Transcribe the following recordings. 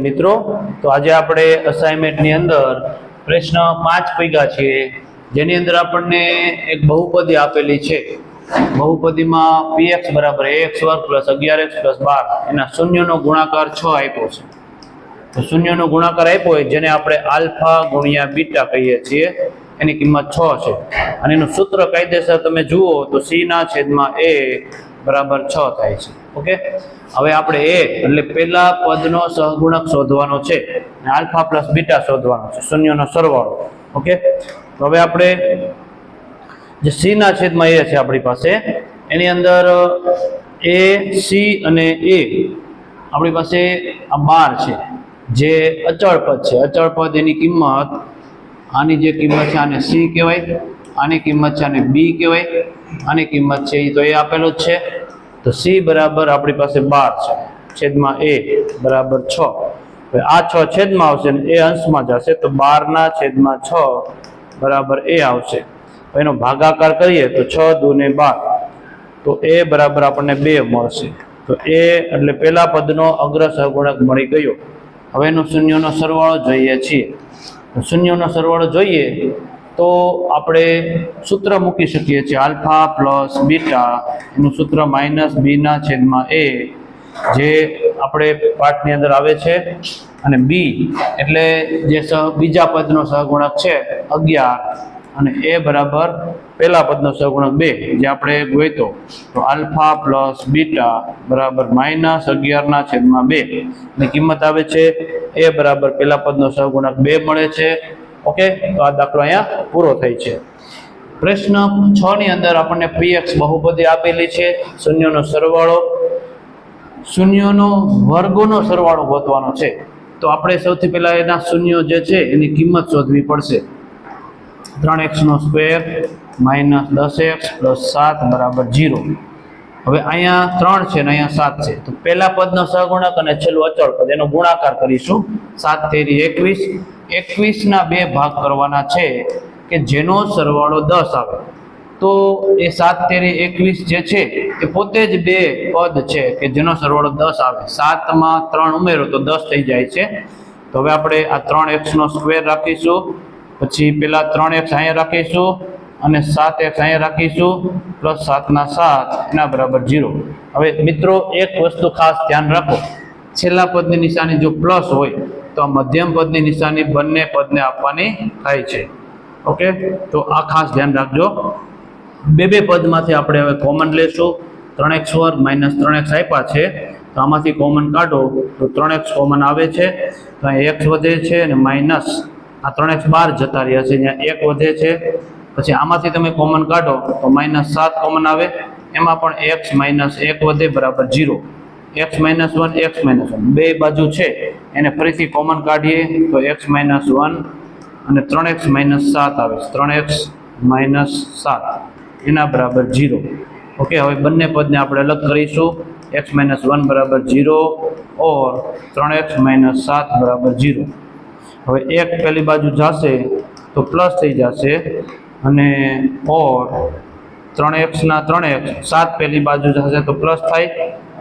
મિત્રો તો આજે આપણે અસાઇનમેન્ટની અંદર પ્રશ્ન 5 પૈગા છે, જેની અંદર આપણને એક બહુપદી આપેલી છે. બહુપદીમાં px બરાબર ax વર્ગ પ્લસ 11x પ્લસ 12 એના શૂન્યનો ગુણાકાર 6 આપ્યો છે. તો શૂન્યનો ગુણાકાર આપ્યો હોય જેને આપણે આલ્ફા ગુણ્યા બીટા કહીએ છીએ, એની કિંમત 6 છે. અને એનું સૂત્ર કાયદેસર તમે જુઓ તો c ના છેદમાં a બરાબર 6 થાય છે. ઓકે, હવે આપણે a એટલે પહેલા પદનો સહગુણક શોધવાનો છે અને આલ્ફા પ્લસ બીટા શોધવાનો છે, શૂન્યનો સરવાળો. ઓકે, તો હવે આપણે જે c ના છેદમાં a છે આપણી પાસે, એની અંદર a c અને a આપણી પાસે આ 12 છે જે અચળ પદ છે. અચળ પદ એની કિંમત, આની જે કિંમત છે આને c કહેવાય, આની કિંમત છે આને b કહેવાય, આની કિંમત છે એ તો એ આપેલો જ છે. તો c બરાબર આપણી પાસે 12 છે, છેદમાં a બરાબર 6. હવે આ 6 છેદમાં આવશે ને એ અંશમાં જશે, તો 12 ના છેદમાં 6 બરાબર a આવશે. એનો ભાગાકાર કરીએ તો 6 દૂને 12, તો a બરાબર આપણને 2 મળશે. તો a એટલે પહેલા પદનો અગ્ર સહગુણક મળી ગયો. હવે એનો શૂન્યનો સરવાળો જોઈએ છીએ. શૂન્યનો સરવાળો જોઈએ તો આપણે સૂત્ર મૂકી શકીએ છીએ, આલ્ફા પ્લસ બીટા એનું સૂત્ર માઇનસ બી ના છેદમાં એ, જે આપણે પાઠની અંદર આવે છે. અને બી એટલે જે બીજા પદનો સહગુણક છે 11, અને એ બરાબર પહેલા પદનો સહગુણક 2 જે આપણે ગોઈતો. તો આલ્ફા પ્લસ બીટા બરાબર માઇનસ 11 ના છેદમાં 2 ની કિંમત આવે છે એ બરાબર પહેલા પદનો સહગુણક 2 મળે છે. ઓકે, તો આ દાખલો અહીંયા પૂરો થાય છે. પ્રશ્ન 6 ની અંદર આપણને px બહુપદી આપેલી છે. શૂન્યનો સરવાળો, શૂન્યનો વર્ગોનો સરવાળો ગોતવાનો છે. તો આપણે સૌથી પહેલા એના શૂન્યો જે છે એની કિંમત શોધવી પડશે. 3x નો સ્ક્વેર માઇનસ 10x પ્લસ 7 બરાબર 0. હવે અહીંયા 3 છે ને અહીંયા 7 છે, તો પહેલા પદનો સહગુણક અને છેલ્લું અચળ પદ એનો ગુણાકાર કરીશું. 7 તેરી 21, 21 ના 2 ભાગ કરવાના છે કે જેનો સરવાળો 10 આવે. તો એ 7 તેરી 21 જે છે એ પોતે જ 2 પદ છે કે જેનો સરવાળો 10 આવે. 7 માં 3 ઉમેરો તો 10 થઈ જાય છે. તો હવે આપણે આ 3x નો સ્ક્વેર રાખીશું, પછી પેલા 3x અહીંયા રાખીશું અને 7x અહીંયા રાખીશું, પ્લસ 7 ના 7 એના બરાબર 0. હવે મિત્રો એક વસ્તુ ખાસ ધ્યાન રાખો, છેલ્લા પદની નિશાની જો પ્લસ હોય તો આ મધ્યમ પદની નિશાની બંને પદને આપવાની થાય છે. ઓકે, તો આ ખાસ ધ્યાન રાખજો. બે પદમાંથી આપણે હવે કોમન લેશું. 3x વર્ગ માઇનસ 3x આપ્યા છે, તો આમાંથી કોમન કાઢો તો 3x કોમન આવે છે, તો અહીં x વધે છે અને માઇનસ આ 3x બહાર જતા રહ્યા છે, અહીંયા 1 વધે છે. પછી આમાંથી તમે કોમન કાઢો તો માઇનસ 7 કોમન આવે, એમાં પણ x માઇનસ 1 વધે બરાબર 0. x માઇનસ 1 x માઇનસ 1 બે બાજુ છે એને ફરીથી કોમન કાઢીએ તો x માઇનસ 1 અને 3x માઇનસ 7 આવે, 3x માઇનસ 7 એના બરાબર 0. ઓકે, હવે બંને પદને આપણે અલગ કરીશું. x માઇનસ 1 બરાબર 0 ઓર 3x માઇનસ 7 બરાબર 0. હવે 1 પહેલી બાજુ જશે તો પ્લસ થઈ જશે, અને ઓર 3x ના 3x 7 પહેલી બાજુ જશે તો પ્લસ થાય,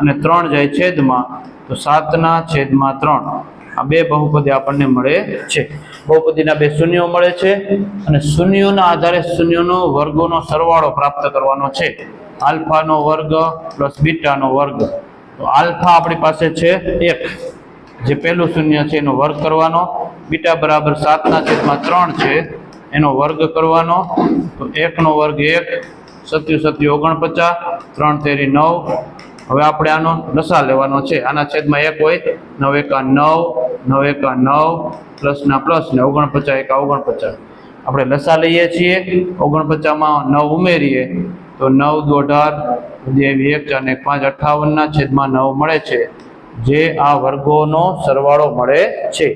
અને 3 જાય છેદમાં તો 7 ના છેદમાં 3. આ બે બહુપદી આપણને મળે છે. બહુપદીના બે શૂન્યો મળે છે, અને શૂન્યોના આધારે શૂન્યોનો વર્ગોનો સરવાળો પ્રાપ્ત કરવાનો છે. આલ્ફાનો વર્ગ પ્લસ બીટાનો વર્ગ. તો આલ્ફા આપણી પાસે છે 1, જે પહેલું શૂન્ય છે એનો વર્ગ કરવાનો. બીટા બરાબર 7 ના છેદમાં 3 છે, એનો વર્ગ કરવાનો. તો 1 નો વર્ગ 1, 7 7 49, 3 તેરી 9. હવે આપણે આનો લસા લેવાનો છે. આના છેદમાં 1 હોય, 9 એકા 9, 9 એકા 9, પ્લસના પ્લસ ને 49 એકા 49. આપણે લસા લઈએ છીએ. 49 માં 9 ઉમેરીએ તો 9 દુ 18, 1 4 1 5 58 ના છેદમાં 9 મળે છે, જે આ વર્ગોનો સરવાળો મળે છે.